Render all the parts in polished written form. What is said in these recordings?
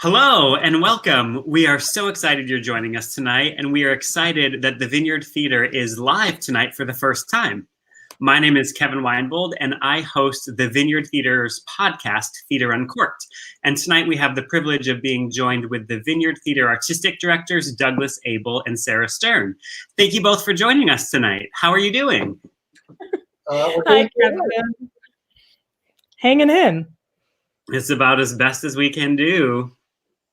Hello and welcome. We are so excited you're joining us tonight, and we are excited that the Vineyard Theatre is live tonight for the first time. My name is Kevin Weinbold, and I host the Vineyard Theatre's podcast, Theatre Uncorked. And tonight we have the privilege of being joined with the Vineyard Theatre artistic directors, Douglas Aibel and Sarah Stern. Thank you both for joining us tonight. How are you doing? Hi, Kevin. Hanging in. It's about as best as we can do.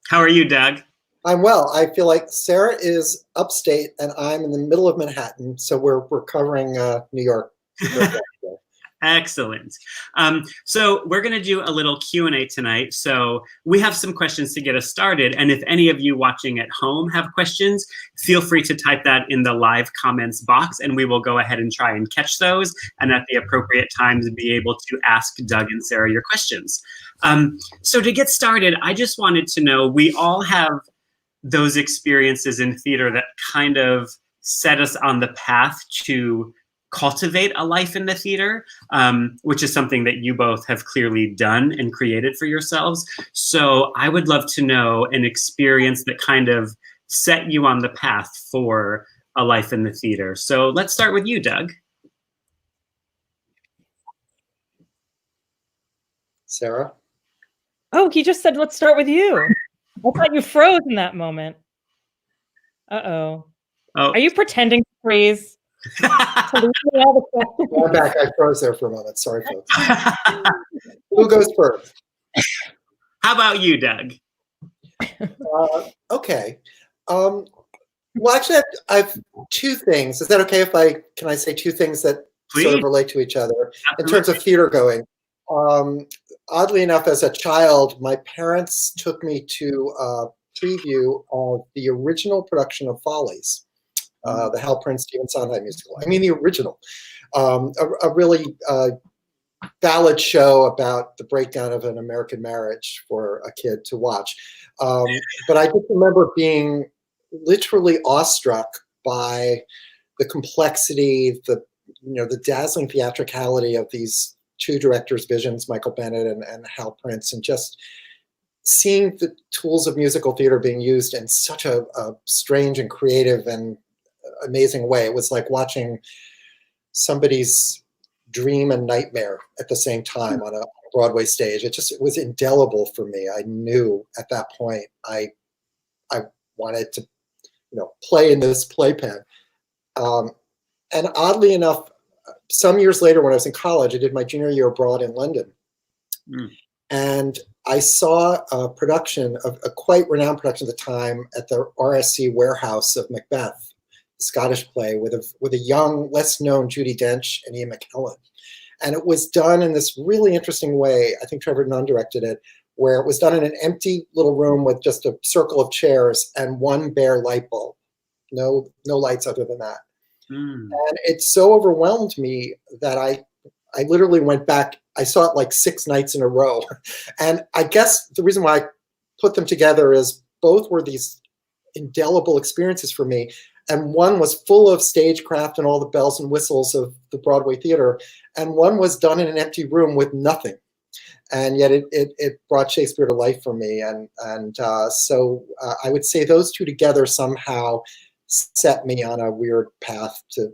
How are you, Doug? I'm well. I feel like Sarah is upstate and I'm in the middle of Manhattan, so we're covering New York. Excellent. So we're going to do a little Q&A tonight. So we have some questions to get us started. And if any of you watching at home have questions, feel free to type that in the live comments box, and we will go ahead and try and catch those. And at the appropriate times, be able to ask Doug and Sarah your questions. So to get started, I just wanted to know, we all have those experiences in theater that kind of set us on the path to cultivate a life in the theater, which is something that you both have clearly done and created for yourselves. So I would love to know an experience that kind of set you on the path for a life in the theater. So let's start with you, Doug. Sarah? Oh, he just said, let's start with you. I thought you froze in that moment. Uh-oh. Oh. Are you pretending to freeze? I'm back. I froze there for a moment. Sorry, folks. Who goes first? How about you, Doug? Okay. Well, actually, I've two things. Is that okay if can I say two things that sort of relate to each other in terms of theater going? Oddly enough, as a child, my parents took me to a preview of the original production of Follies. The Hal Prince, Stephen Sondheim musical. I mean, the original. A really ballad show about the breakdown of an American marriage for a kid to watch. But I just remember being literally awestruck by the complexity, the dazzling theatricality of these two directors' visions, Michael Bennett and Hal Prince, and just seeing the tools of musical theater being used in such a strange and creative and amazing way. It was like watching somebody's dream and nightmare at the same time on a Broadway stage. It was indelible for me. I knew at that point I wanted to, play in this playpen. And oddly enough, some years later when I was in college, I did my junior year abroad in London. And I saw a production of a quite renowned production at the time at the RSC warehouse of Macbeth, Scottish play with a young, less known Judi Dench and Ian McKellen. And it was done in this really interesting way. I think Trevor Nunn directed it, where it was done in an empty little room with just a circle of chairs and one bare light bulb. No lights other than that. And it so overwhelmed me that I literally went back. I saw it like 6 nights in a row. And I guess the reason why I put them together is both were these indelible experiences for me. And one was full of stagecraft and all the bells and whistles of the Broadway theater. And one was done in an empty room with nothing. And yet it brought Shakespeare to life for me. So I would say those two together somehow set me on a weird path to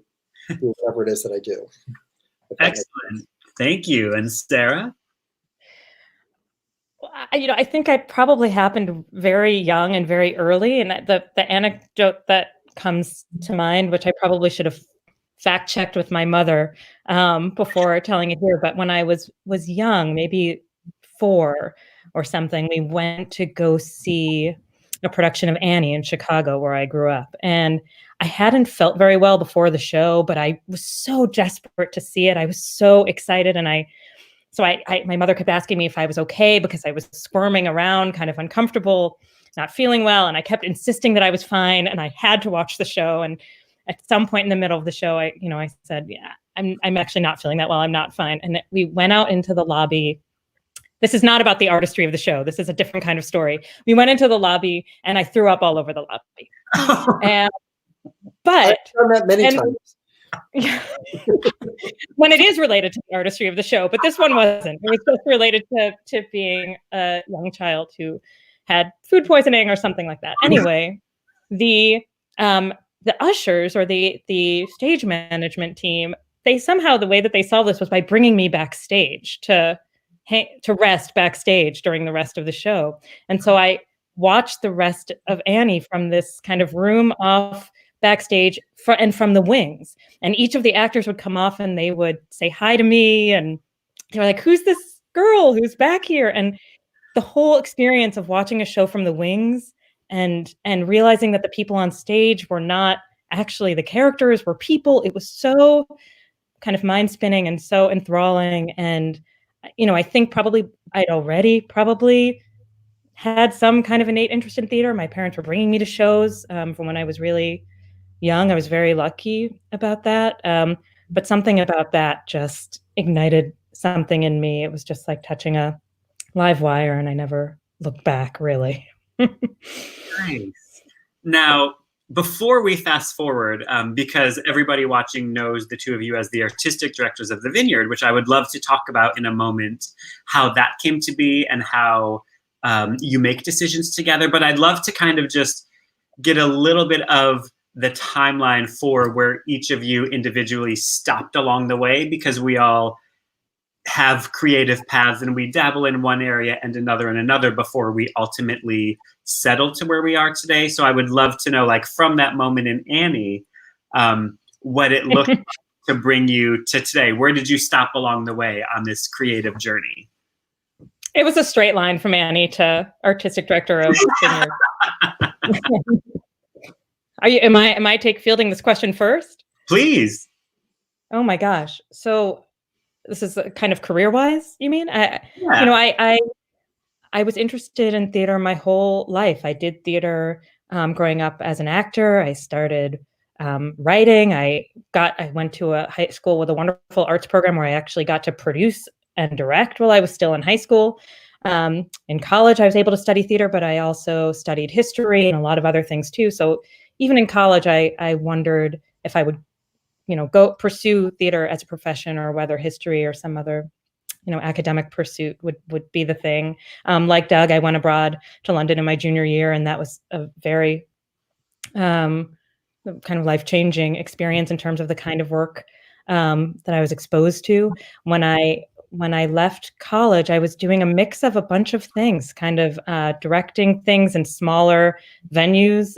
do whatever it is that I do. Excellent. Thank you. And Sarah? I think I probably happened very young and very early. And the anecdote that comes to mind, which I probably should have fact checked with my mother before telling it here. But when I was young, maybe 4 or something, we went to go see a production of Annie in Chicago, where I grew up. And I hadn't felt very well before the show, but I was so desperate to see it. I was so excited. And my mother kept asking me if I was okay because I was squirming around, kind of uncomfortable, not feeling well. And I kept insisting that I was fine and I had to watch the show. And at some point in the middle of the show, I said, yeah, I'm actually not feeling that well. I'm not fine. And we went out into the lobby. This is not about the artistry of the show. This is a different kind of story. We went into the lobby and I threw up all over the lobby. I've done that many times. when it is related to the artistry of the show, but this one wasn't. It was just related to being a young child who had food poisoning or something like that. Anyway, the ushers or the stage management team, they somehow, the way that they solved this was by bringing me backstage to rest backstage during the rest of the show. And so I watched the rest of Annie from this kind of room off backstage and from the wings. And each of the actors would come off and they would say hi to me. And they were like, who's this girl who's back here? And the whole experience of watching a show from the wings and realizing that the people on stage were not actually the characters, were people. It was so kind of mind spinning and so enthralling. And, I think I'd already had some kind of innate interest in theater. My parents were bringing me to shows from when I was really young. I was very lucky about that. But something about that just ignited something in me. It was just like touching a live wire, and I never looked back, really. Nice. Now, before we fast forward, because everybody watching knows the two of you as the artistic directors of the Vineyard, which I would love to talk about in a moment, how that came to be and how you make decisions together. But I'd love to kind of just get a little bit of the timeline for where each of you individually stopped along the way, because we all have creative paths and we dabble in one area and another before we ultimately settle to where we are today. So I would love to know, like, from that moment in Annie, what it looked like to bring you to today. Where did you stop along the way on this creative journey? It was a straight line from Annie to artistic director of Vineyard. Am I fielding this question first? Please. Oh my gosh. So this is kind of career-wise, you mean? I was interested in theater my whole life. I did theater growing up as an actor. I started writing. I went to a high school with a wonderful arts program where I actually got to produce and direct while I was still in high school. In college, I was able to study theater, but I also studied history and a lot of other things too. So even in college, I wondered if I would, go pursue theater as a profession, or whether history or some other, academic pursuit would be the thing. Like Doug, I went abroad to London in my junior year, and that was a very kind of life-changing experience in terms of the kind of work that I was exposed to. When I left college, I was doing a mix of a bunch of things, kind of directing things in smaller venues,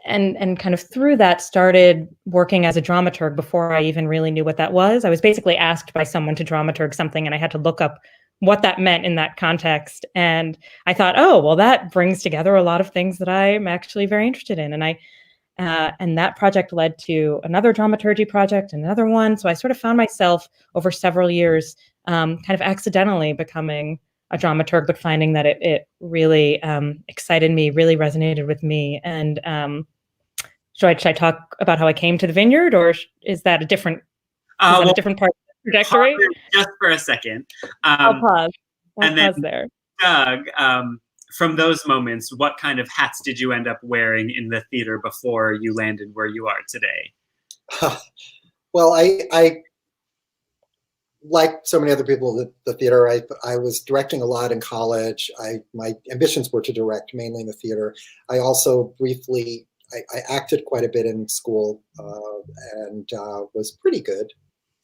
and kind of through that started working as a dramaturg before I even really knew what that was. I was basically asked by someone to dramaturg something, and I had to look up what that meant in that context. And I thought, oh, well, that brings together a lot of things that I'm actually very interested in. And and that project led to another dramaturgy project, another one. So I sort of found myself over several years kind of accidentally becoming a dramaturg, but finding that it really excited me, really resonated with me. And should I talk about how I came to the Vineyard, or is that a different a different part of the trajectory? Just for a second. I'll pause. And then, there. Doug, from those moments, what kind of hats did you end up wearing in the theater before you landed where you are today? Well, I like so many other people at the theater, I was directing a lot in college. My ambitions were to direct mainly in the theater. I also briefly, I acted quite a bit in school and was pretty good.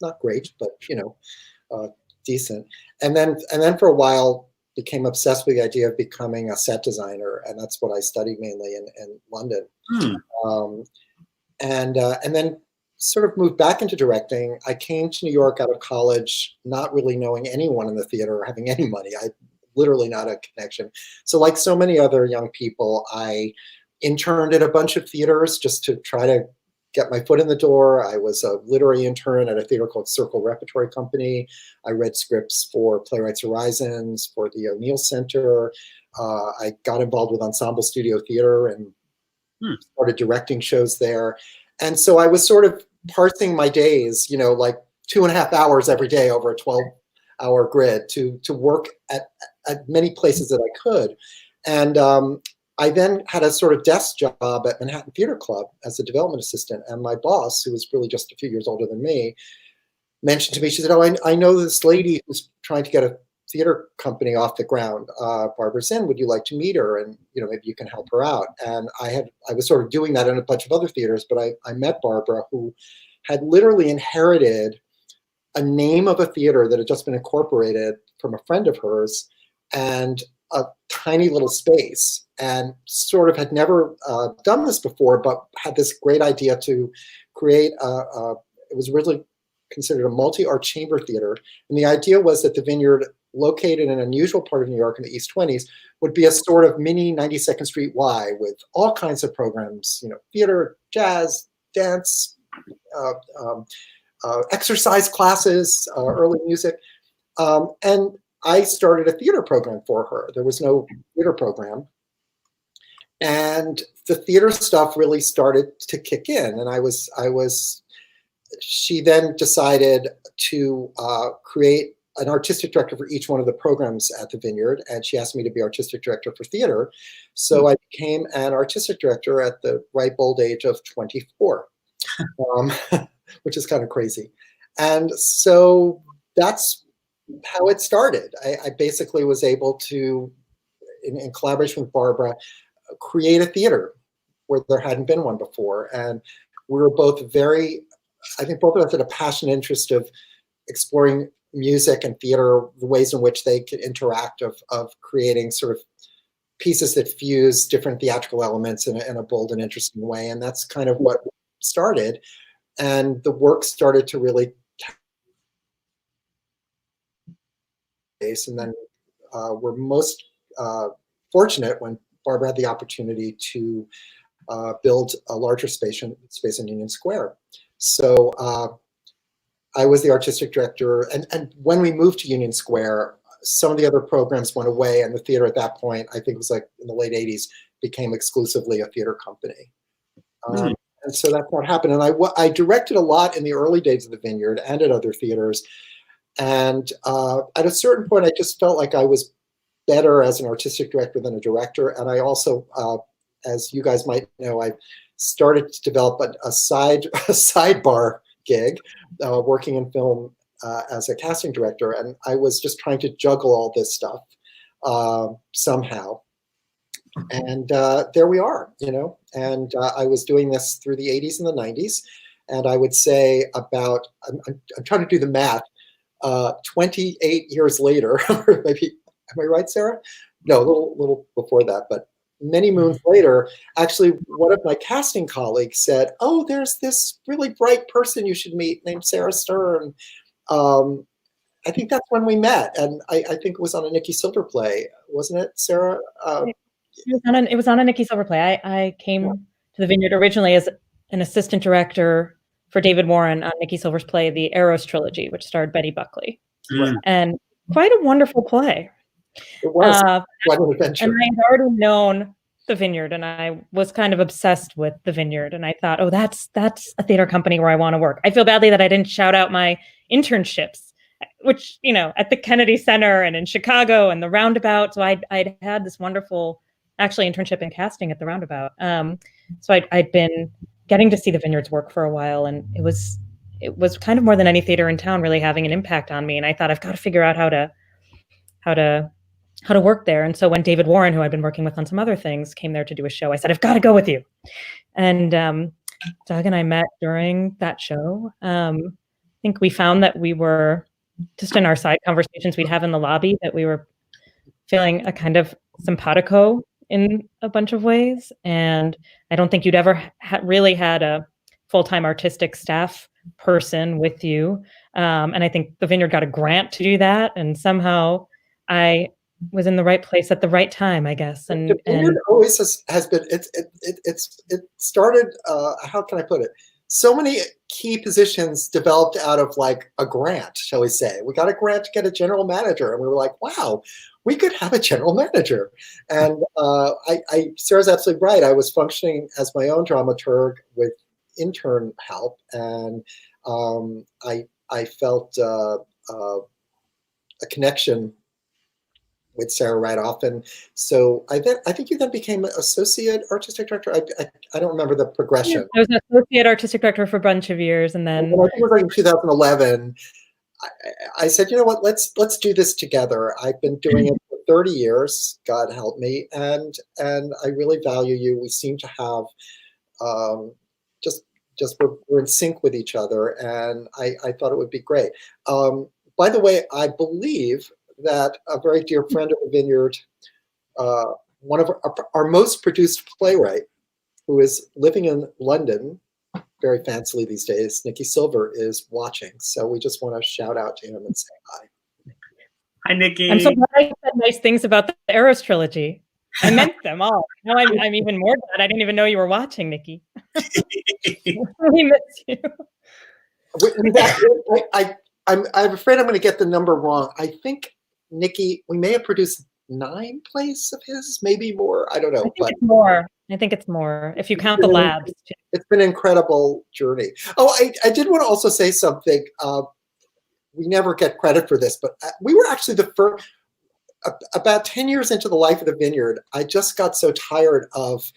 Not great, but decent. And then for a while became obsessed with the idea of becoming a set designer, and that's what I studied mainly in London. And then sort of moved back into directing. I came to New York out of college, not really knowing anyone in the theater or having any money. I literally not a connection. So like so many other young people, I interned at a bunch of theaters just to try to get my foot in the door. I was a literary intern at a theater called Circle Repertory Company. I read scripts for Playwrights Horizons, for the O'Neill Center. I got involved with Ensemble Studio Theater and started directing shows there. And so I was sort of parsing my days, like 2.5 hours every day over a 12-hour grid to work at many places that I could. And I then had a sort of desk job at Manhattan Theater Club as a development assistant. And my boss, who was really just a few years older than me, mentioned to me, she said, oh, I know this lady who's trying to get a theater company off the ground, Barbara Zinn, would you like to meet her? And, maybe you can help her out. And I was sort of doing that in a bunch of other theaters, but I met Barbara, who had literally inherited a name of a theater that had just been incorporated from a friend of hers, and a tiny little space, and sort of had never done this before, but had this great idea to create it was really considered a multi-art chamber theater. And the idea was that the Vineyard, located in an unusual part of New York in the East 20s, would be a sort of mini 92nd Street Y with all kinds of programs, theater, jazz, dance, exercise classes, early music. And I started a theater program for her. There was no theater program. And the theater stuff really started to kick in. And she then decided to create an artistic director for each one of the programs at the Vineyard. And she asked me to be artistic director for theater. So I became an artistic director at the ripe old age of 24, which is kind of crazy. And so that's how it started. I basically was able to, in collaboration with Barbara, create a theater where there hadn't been one before. And we were both I think both of us had a passionate interest of exploring music and theater, the ways in which they could interact, of creating sort of pieces that fuse different theatrical elements in a bold and interesting way. And that's kind of what started. And the work started to really and then we're most fortunate when Barbara had the opportunity to build a larger space in Union Square. So I was the artistic director, and when we moved to Union Square, some of the other programs went away, and the theater at that point, I think it was like in the late 80s, became exclusively a theater company. And so that's what happened. And I directed a lot in the early days of the Vineyard and at other theaters. And at a certain point, I just felt like I was better as an artistic director than a director. And I also, as you guys might know, I started to develop a sidebar gig, working in film as a casting director. And I was just trying to juggle all this stuff somehow. And there we are, and I was doing this through the 80s and the 90s. And I would say about, I'm trying to do the math, 28 years later, or maybe, am I right, Sarah? No, a little before that, but many moons later, actually, one of my casting colleagues said, oh, there's this really bright person you should meet named Sarah Stern. I think that's when we met. And I think it was on a Nikki Silver play, wasn't it, Sarah? It was on a Nikki Silver play. I came to the Vineyard originally as an assistant director for David Warren on Nikki Silver's play, The Eros Trilogy, which starred Betty Buckley. And quite a wonderful play. It was quite an adventure. And I had already known the Vineyard, and I was kind of obsessed with the Vineyard. And I thought, oh, that's a theater company where I want to work. I feel badly that I didn't shout out my internships, which, at the Kennedy Center and in Chicago and the Roundabout. So I'd had this wonderful, actually, internship in casting at the Roundabout. So I'd been getting to see the Vineyard's work for a while, and it was kind of more than any theater in town really having an impact on me. And I thought, I've got to figure out how to work there. And so when David Warren, who I'd been working with on some other things, came there to do a show, I said, I've got to go with you. And Doug and I met during that show. I think we found that we were just in our side conversations we'd have in the lobby, that we were feeling a kind of simpatico in a bunch of ways. And I don't think you'd ever really had a full-time artistic staff person with you. And I think the Vineyard got a grant to do that. And somehow I was in the right place at the right time, I guess. And the Vineyard always has been, it started, how can I put it? So many key positions developed out of like a grant, shall we say. We got a grant to get a general manager, and we were like, wow, we could have a general manager. And Sarah's absolutely right. I was functioning as my own dramaturg with intern help, and I felt a connection with Sarah right off. And so I think you then became an associate artistic director. I don't remember the progression. I was an associate artistic director for a bunch of years, and then I think it was like in 2011. I said, you know what, let's do this together. I've been doing it for 30 years, God help me, and I really value you. We seem to have just we're in sync with each other, and I thought it would be great. By the way, I believe that a very dear friend of the Vineyard, one of our most produced playwright, who is living in London very fancily these days, Nikki Silver, is watching. So we just want to shout out to him and say hi. Hi, Nikki. I'm so glad I said nice things about the Eros trilogy. I meant them all. Now I'm even more glad. I didn't even know you were watching, Nikki. We miss you. I'm afraid I'm going to get the number wrong. I think, Nikki, we may have produced 9 plays of his, maybe more. I don't know. I think it's more if you count the labs. It's been an incredible journey. Oh, I did want to also say something. We never get credit for this, but we were actually the first. About 10 years into the life of the Vineyard, I just got so tired of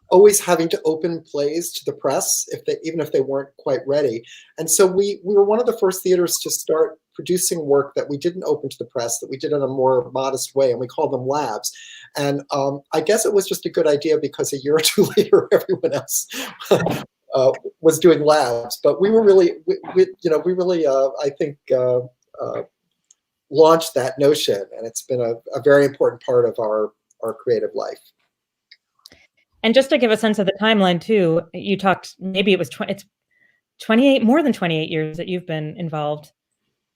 always having to open plays to the press, even if they weren't quite ready. And so we were one of the first theaters to start producing work that we didn't open to the press, that we did in a more modest way, and we called them labs. And I guess it was just a good idea because a year or two later, everyone else was doing labs. But we were really, I think, launched that notion, and it's been a very important part of our creative life. And just to give a sense of the timeline too, you talked, maybe it was it's 28, more than 28 years that you've been involved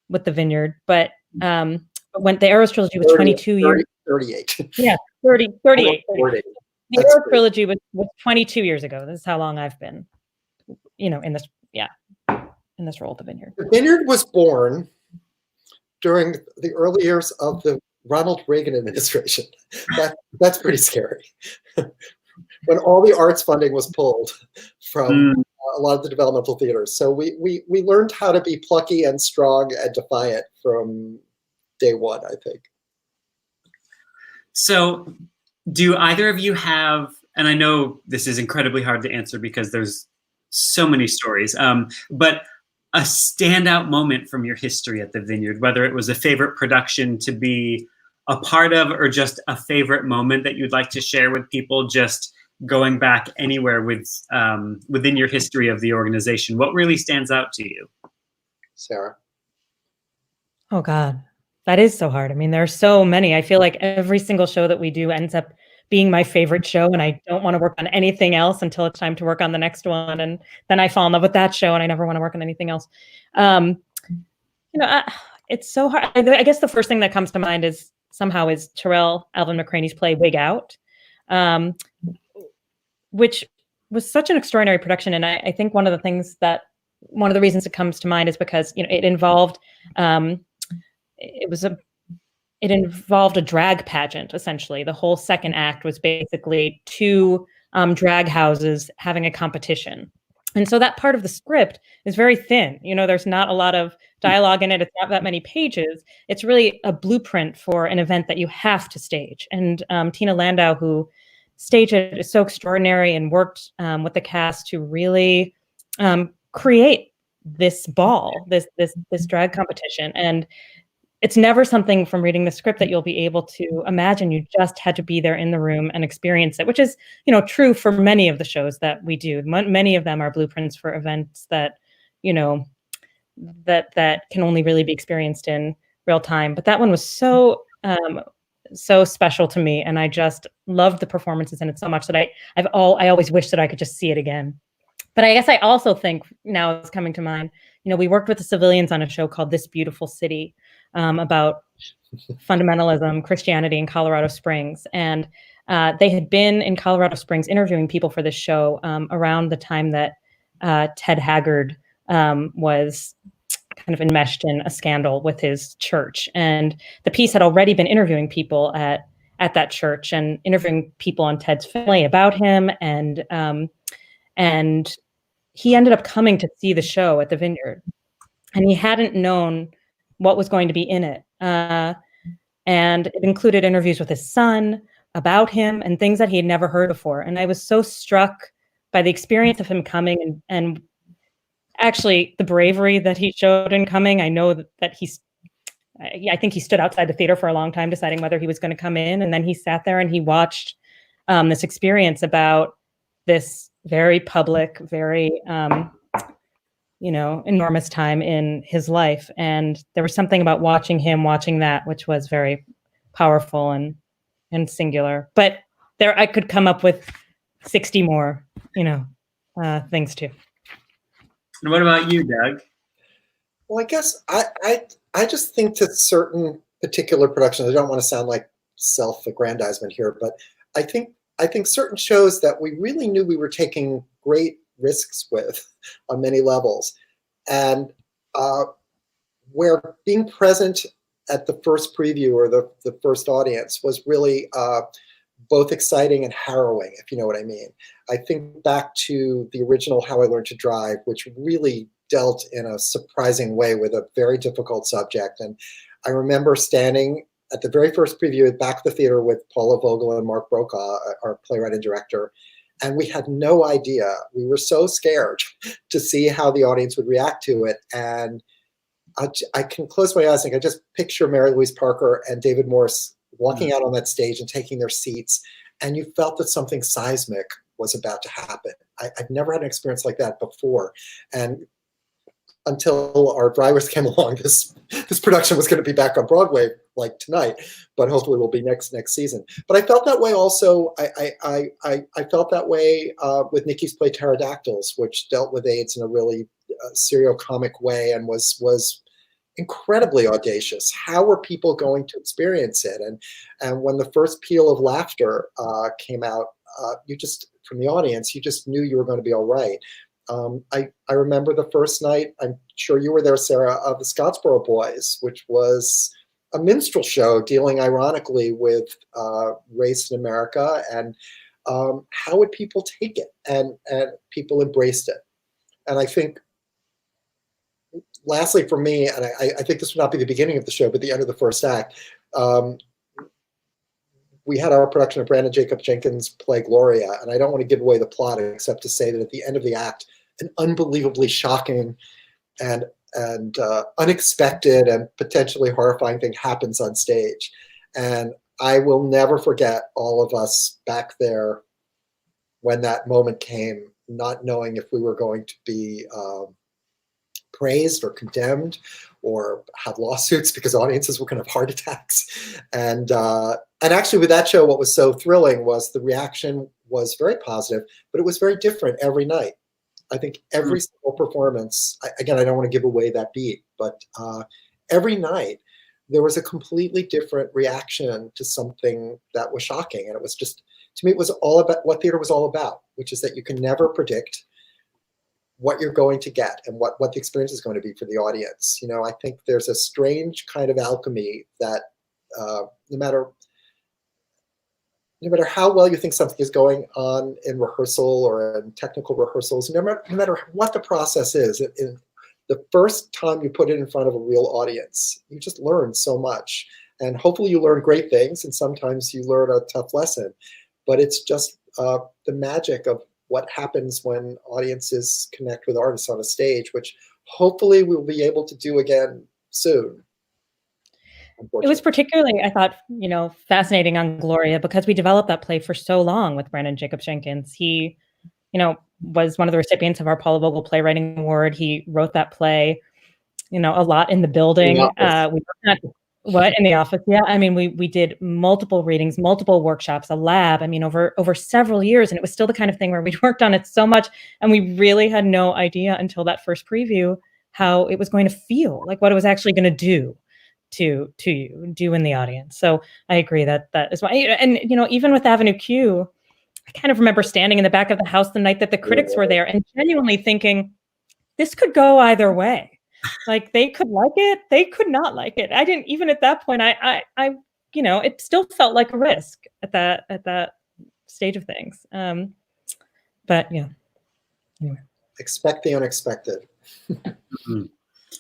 with the Vineyard, but when the Eros trilogy was 22 years. 38. Yeah, 38. 40. The Eros trilogy was 22 years ago. This is how long I've been, in this role at the Vineyard. The Vineyard was born during the early years of the Ronald Reagan administration. That's pretty scary. When all the arts funding was pulled from a lot of the developmental theaters. So we learned how to be plucky and strong and defiant from day one, I think. So do either of you have, and I know this is incredibly hard to answer because there's so many stories, but a standout moment from your history at the Vineyard, whether it was a favorite production to be a part of or just a favorite moment that you'd like to share with people, just going back anywhere within your history of the organization. What really stands out to you? Sarah? Oh God, that is so hard. I mean, there are so many. I feel like every single show that we do ends up being my favorite show, and I don't want to work on anything else until it's time to work on the next one. And then I fall in love with that show and I never want to work on anything else. It's so hard. I guess the first thing that comes to mind is Terrell Alvin McCraney's play Wig Out, which was such an extraordinary production. And I think one of the reasons it comes to mind is because, it involved, it involved a drag pageant, essentially. The whole second act was basically 2 drag houses having a competition. And so that part of the script is very thin. There's not a lot of dialogue in it. It's not that many pages. It's really a blueprint for an event that you have to stage. And Tina Landau, who staged it, is so extraordinary and worked with the cast to really create this ball, this drag competition. And it's never something from reading the script that you'll be able to imagine. You just had to be there in the room and experience it, which is, true for many of the shows that we do. Many of them are blueprints for events that, that can only really be experienced in real time. But that one was so special to me, and I just loved the performances in it so much that I always wish that I could just see it again. But I guess I also think, now it's coming to mind, we worked with the Civilians on a show called This Beautiful City, about fundamentalism, Christianity in Colorado Springs. And they had been in Colorado Springs interviewing people for this show around the time that Ted Haggard was kind of enmeshed in a scandal with his church. And the piece had already been interviewing people at that church and interviewing people on Ted's family about him. And he ended up coming to see the show at the Vineyard. And he hadn't known what was going to be in it. And it included interviews with his son about him and things that he had never heard before. And I was so struck by the experience of him coming and actually the bravery that he showed in coming. I know that I think he stood outside the theater for a long time deciding whether he was going to come in. And then he sat there and he watched this experience about this very public, very, enormous time in his life. And there was something about watching that, which was very powerful and singular. But I could come up with 60 more, things too. And what about you, Doug? Well, I guess I just think to certain particular productions, I don't want to sound like self-aggrandizement here, but I think certain shows that we really knew we were taking great risks with on many levels, and where being present at the first preview or the first audience was really both exciting and harrowing, if you know what I mean. I think back to the original How I Learned to Drive, which really dealt in a surprising way with a very difficult subject. And I remember standing at the very first preview at back of the theater with Paula Vogel and Mark Brokaw, our playwright and director, and we had no idea. We were so scared to see how the audience would react to it. And I can close my eyes and I just picture Mary Louise Parker and David Morse walking out on that stage and taking their seats, and you felt that something seismic was about to happen. I've never had an experience like that before. And until our drivers came along, this production was going to be back on Broadway like tonight, but hopefully will be next season. But I felt that way also. I felt that way with Nikki's play Pterodactyls, which dealt with AIDS in a really serio-comic way and was incredibly audacious. How were people going to experience it? And when the first peal of laughter came out, you just, from the audience, you just knew you were going to be all right. I remember the first night, I'm sure you were there, Sarah, of the Scottsboro Boys, which was a minstrel show dealing ironically with race in America and how would people take it? And people embraced it. And I think, lastly for me, and I think this would not be the beginning of the show, but the end of the first act, we had our production of Brandon Jacob Jenkins' play Gloria, and I don't want to give away the plot except to say that at the end of the act, an unbelievably shocking and unexpected and potentially horrifying thing happens on stage. And I will never forget all of us back there when that moment came, not knowing if we were going to be praised or condemned or have lawsuits because audiences were going to have heart attacks. And actually with that show, what was so thrilling was the reaction was very positive, but it was very different every night. I think every single performance, again, I don't want to give away that beat, but every night there was a completely different reaction to something that was shocking. And it was just, to me, it was all about what theater was all about, which is that you can never predict what you're going to get and what the experience is going to be for the audience. You know, I think there's a strange kind of alchemy that no matter how well you think something is going on in rehearsal or in technical rehearsals, no matter what the process is, in the first time you put it in front of a real audience, you just learn so much. And hopefully you learn great things, and sometimes you learn a tough lesson. But it's just the magic of what happens when audiences connect with artists on a stage, which hopefully we'll be able to do again soon. It was particularly, I thought, fascinating on Gloria because we developed that play for so long with Brandon Jacob Jenkins. He, was one of the recipients of our Paula Vogel Playwriting Award. He wrote that play, a lot in the building. In the office? Yeah. I mean, we did multiple readings, multiple workshops, a lab, over several years. And it was still the kind of thing where we'd worked on it so much. And we really had no idea until that first preview how it was going to feel, like what it was actually going to do to you in the audience. So I agree that is why. And, even with Avenue Q, I kind of remember standing in the back of the house the night that the critics were there and genuinely thinking, this could go either way. Like they could like it, they could not like it. I didn't, even at that point, I it still felt like a risk at that stage of things. But yeah, anyway. Expect the unexpected.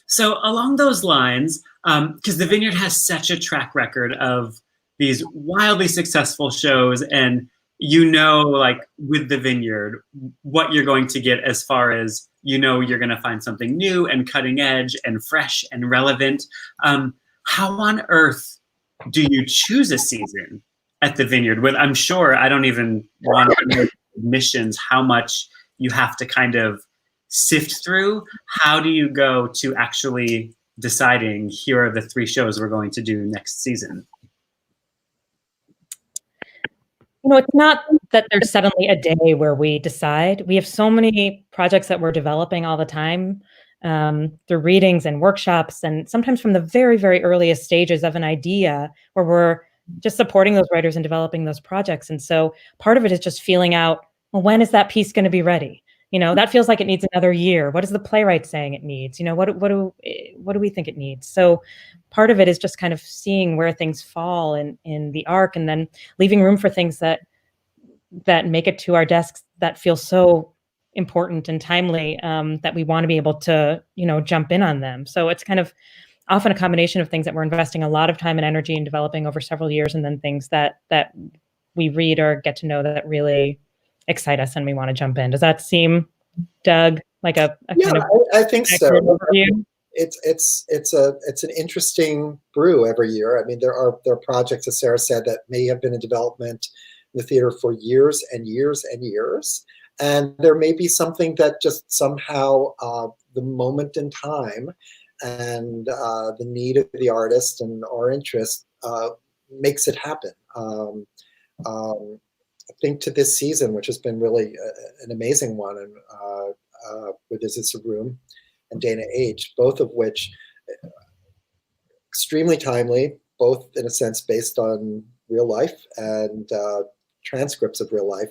So along those lines, because the Vineyard has such a track record of these wildly successful shows, and like with the Vineyard, what you're going to get as far as, you're going to find something new and cutting edge and fresh and relevant. How on earth do you choose a season at the Vineyard? With, I'm sure, I don't even want to know admissions, how much you have to kind of sift through. How do you go to actually deciding, here are the 3 shows we're going to do next season? It's not that there's suddenly a day where we decide. We have so many projects that we're developing all the time, through readings and workshops, and sometimes from the very, very earliest stages of an idea where we're just supporting those writers and developing those projects. And so part of it is just feeling out, well, when is that piece going to be ready? That feels like it needs another year. What is the playwright saying it needs? What do we think it needs? So part of it is just kind of seeing where things fall in the arc, and then leaving room for things that make it to our desks that feel so important and timely, that we want to be able to, jump in on them. So it's kind of often a combination of things that we're investing a lot of time and energy in developing over several years, and then things that we read or get to know that really excite us and we want to jump in. Does that seem, Doug, like a kind of I think so. overview? It's an interesting brew every year. I mean, there are projects, as Sarah said, that may have been in development in the theater for years and years and years, and there may be something that just somehow the moment in time and the need of the artist and our interest makes it happen. I think to this season, which has been really an amazing one, and with Is This a Room and Dana H, both of which extremely timely, both in a sense based on real life and transcripts of real life.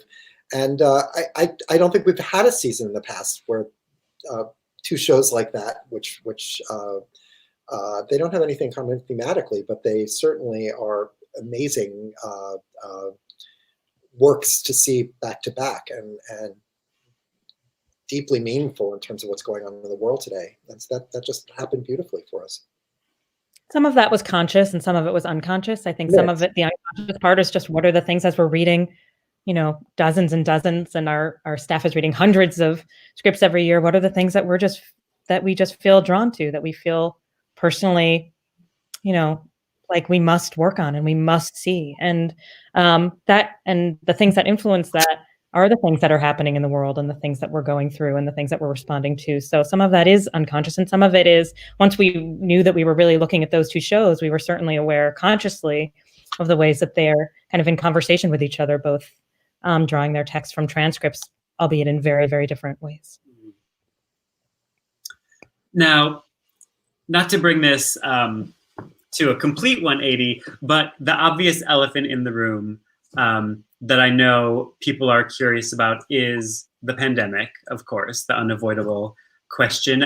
And I don't think we've had a season in the past where 2 shows like that, which they don't have anything common thematically, but they certainly are amazing works to see back to back, and deeply meaningful in terms of what's going on in the world today. That just happened beautifully for us. Some of that was conscious and some of it was unconscious. I think some of it, the unconscious part, is just what are the things as we're reading, dozens and dozens, and our staff is reading hundreds of scripts every year. What are the things that we just feel drawn to, that we feel personally, like we must work on and we must see, and the things that influence that are the things that are happening in the world and the things that we're going through and the things that we're responding to. So some of that is unconscious, and some of it is, once we knew that we were really looking at those 2 shows, we were certainly aware consciously of the ways that they're kind of in conversation with each other, both drawing their text from transcripts, albeit in very, very different ways. Now, not to bring this to a complete 180, but the obvious elephant in the room that I know people are curious about is the pandemic, of course, the unavoidable question.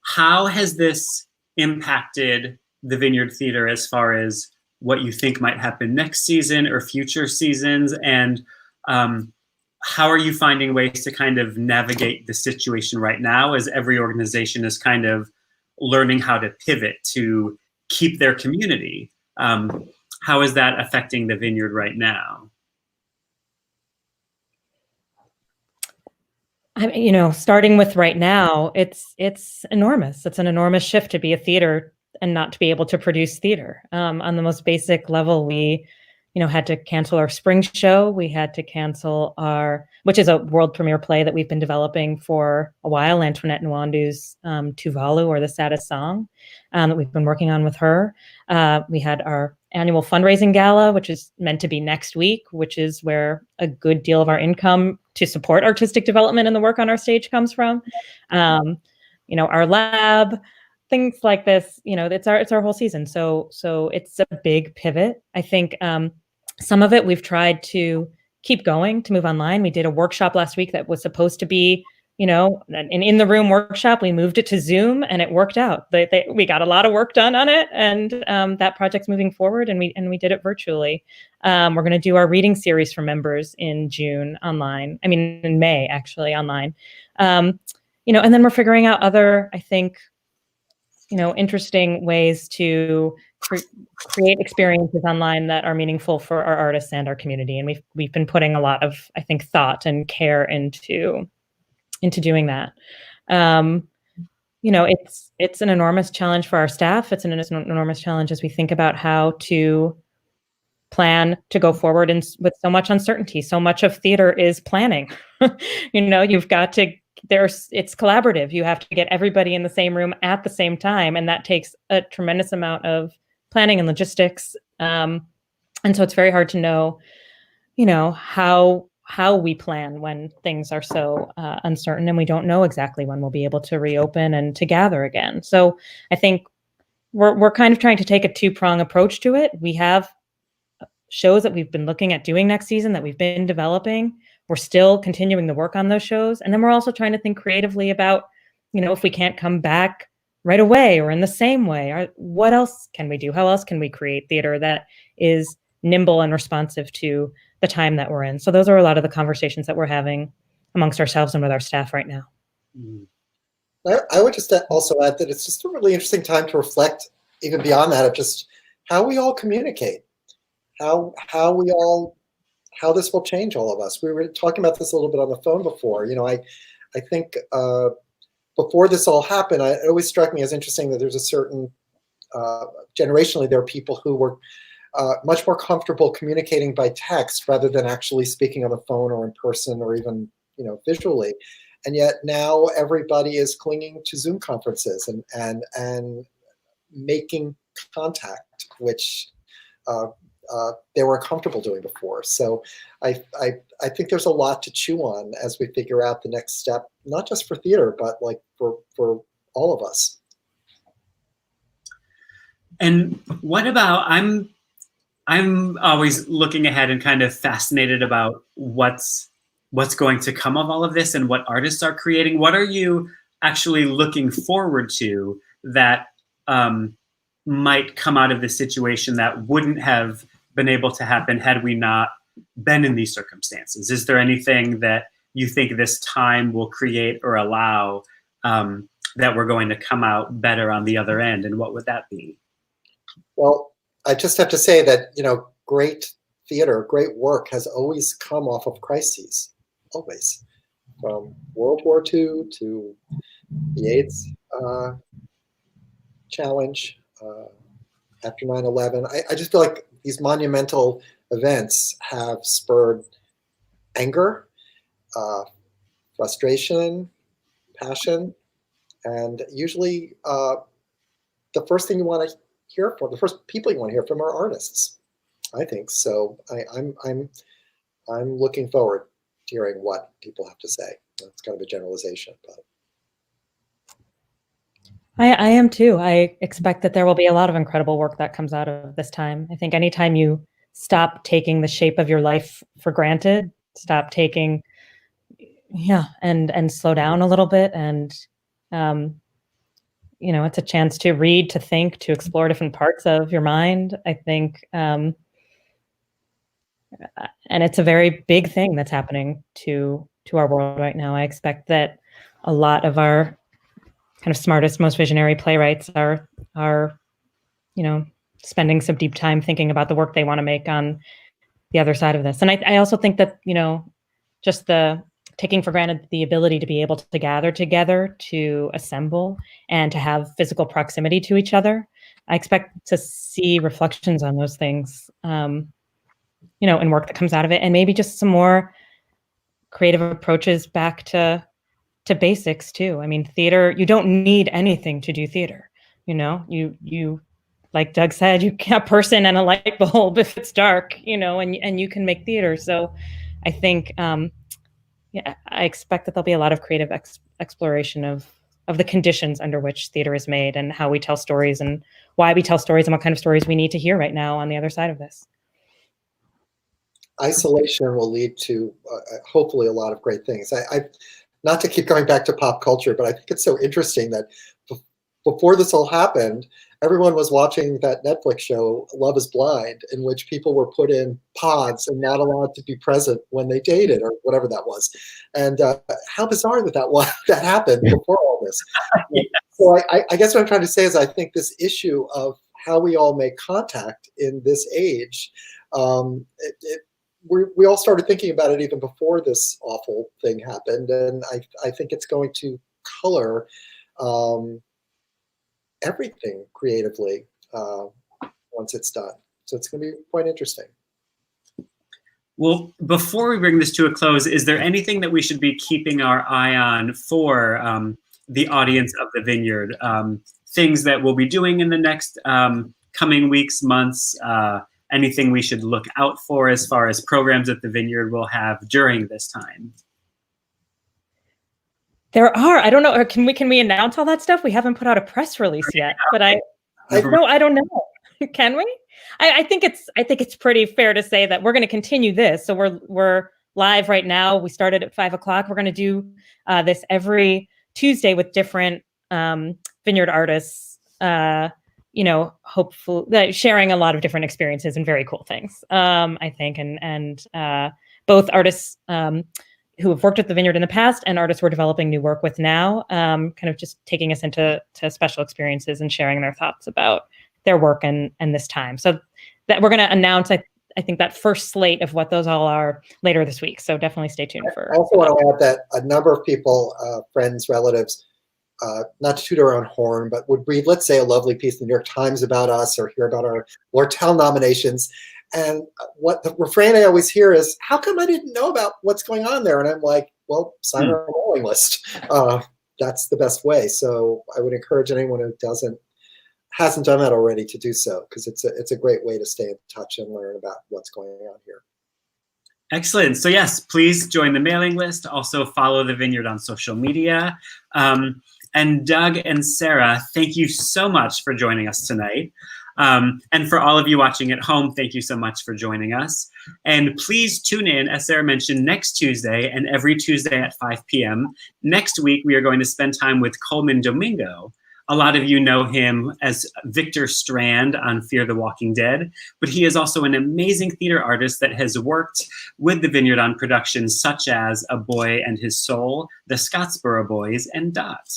How has this impacted the Vineyard Theatre as far as what you think might happen next season or future seasons? And how are you finding ways to kind of navigate the situation right now, as every organization is kind of learning how to pivot to keep their community? How is that affecting the Vineyard right now? Starting with right now, it's enormous. It's an enormous shift to be a theater and not to be able to produce theater. On the most basic level, we, had to cancel our spring show. We had to cancel which is a world premiere play that we've been developing for a while, Antoinette Nwandu's Tuvalu, or The Saddest Song, that we've been working on with her. We had our annual fundraising gala, which is meant to be next week, which is where a good deal of our income to support artistic development and the work on our stage comes from. Our lab, things like this, it's our whole season. So it's a big pivot. I think some of it we've tried to keep going, to move online. We did a workshop last week that was supposed to be, an in-the-room workshop. We moved it to Zoom, and it worked out. We got a lot of work done on it, and that project's moving forward, and we did it virtually. We're going to do our reading series for members in June online. In May, actually, online. And then we're figuring out other, I think, interesting ways to create experiences online that are meaningful for our artists and our community. And we've been putting a lot of, I think, thought and care into doing that. It's an enormous challenge for our staff. It's an enormous challenge as we think about how to plan to go forward and with so much uncertainty. So much of theater is planning. You've got to, it's collaborative. You have to get everybody in the same room at the same time. And that takes a tremendous amount of planning and logistics. And so it's very hard to know, how we plan when things are so uncertain and we don't know exactly when we'll be able to reopen and to gather again. So I think we're kind of trying to take a two-prong approach to it. We have shows that we've been looking at doing next season that we've been developing. We're still continuing to work on those shows. And then we're also trying to think creatively about, if we can't come back right away or in the same way, what else can we do? How else can we create theater that is nimble and responsive to the time that we're in? So those are a lot of the conversations that we're having amongst ourselves and with our staff right now. I would just also add that it's just a really interesting time to reflect, even beyond that, of just how we all communicate, how this will change all of us. We were talking about this a little bit on the phone before. I think before this all happened, it always struck me as interesting that there's a certain, generationally, there are people who were much more comfortable communicating by text rather than actually speaking on the phone or in person or even, visually. And yet now everybody is clinging to Zoom conferences and making contact, which they were comfortable doing before. So I think there's a lot to chew on as we figure out the next step, not just for theater, but like for all of us. And what about, I'm always looking ahead and kind of fascinated about what's going to come of all of this and what artists are creating. What are you actually looking forward to that might come out of this situation that wouldn't have been able to happen had we not been in these circumstances? Is there anything that you think this time will create or allow that we're going to come out better on the other end? And what would that be? Well, I just have to say that, great theater, great work has always come off of crises, always. From World War II to the AIDS challenge after 9/11. I just feel like these monumental events have spurred anger, frustration, passion, and usually the first thing you want to hear from, the first people you want to hear from are artists, I think. So I'm looking forward to hearing what people have to say. That's kind of a generalization, but I am too. I expect that there will be a lot of incredible work that comes out of this time. I think anytime you stop taking the shape of your life for granted, stop taking, and slow down a little bit, and it's a chance to read, to think, to explore different parts of your mind, I think. And it's a very big thing that's happening to our world right now. I expect that a lot of our kind of smartest, most visionary playwrights are spending some deep time thinking about the work they want to make on the other side of this. And I also think that, just the taking for granted the ability to be able to gather together, to assemble, and to have physical proximity to each other. I expect to see reflections on those things, in work that comes out of it, and maybe just some more creative approaches back to basics too. I mean, theater, you don't need anything to do theater. You like Doug said, you get a person and a light bulb if it's dark, and you can make theater. So I think, I expect that there'll be a lot of creative exploration of the conditions under which theater is made and how we tell stories and why we tell stories and what kind of stories we need to hear right now on the other side of this. Isolation will lead to hopefully a lot of great things. I not to keep going back to pop culture, but I think it's so interesting that before this all happened, everyone was watching that Netflix show, Love is Blind, in which people were put in pods and not allowed to be present when they dated or whatever that was. And how bizarre that happened before all this. So I guess what I'm trying to say is I think this issue of how we all make contact in this age, we all started thinking about it even before this awful thing happened, and I think it's going to color everything creatively once it's done. So it's going to be quite interesting. Well, before we bring this to a close, is there anything that we should be keeping our eye on for the audience of the Vineyard? Things that we'll be doing in the next coming weeks, months, anything we should look out for as far as programs that the Vineyard will have during this time? There are. I don't know. Can we announce all that stuff? We haven't put out a press release yet, but I don't know. Can we? I think it's pretty fair to say that we're going to continue this. So we're live right now. We started at 5 o'clock. We're going to do this every Tuesday with different Vineyard artists. Hopefully sharing a lot of different experiences and very cool things. I think, and both artists who have worked at the Vineyard in the past and artists we're developing new work with now, kind of just taking us into special experiences and sharing their thoughts about their work and this time. So that we're going to announce, I think, that first slate of what those all are later this week. So definitely stay tuned for. I also want to add that a number of people, friends, relatives, not to toot our own horn, but would read, let's say, a lovely piece in the New York Times about us or hear about our Lortel nominations. And what the refrain I always hear is, how come I didn't know about what's going on there? And I'm like, well, sign our mailing list. That's the best way. So I would encourage anyone who hasn't done that already to do so, because it's a great way to stay in touch and learn about what's going on here. Excellent. So yes, please join the mailing list. Also follow the Vineyard on social media. And Doug and Sarah, thank you so much for joining us tonight. And for all of you watching at home, thank you so much for joining us. And please tune in, as Sarah mentioned, next Tuesday and every Tuesday at 5 p.m. Next week, we are going to spend time with Coleman Domingo. A lot of you know him as Victor Strand on Fear the Walking Dead, but he is also an amazing theater artist that has worked with the Vineyard on productions such as A Boy and His Soul, The Scottsboro Boys, and Dot.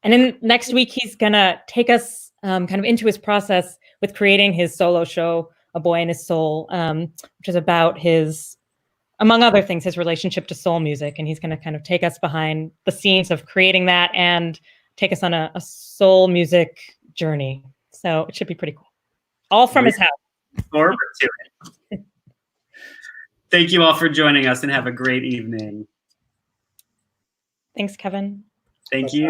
And in next week, he's going to take us kind of into his process with creating his solo show, A Boy and His Soul, which is about his, among other things, his relationship to soul music. And he's going to kind of take us behind the scenes of creating that and take us on a soul music journey. So it should be pretty cool. All from his house. Forward to it. Thank you all for joining us and have a great evening. Thanks, Kevin. Thank you.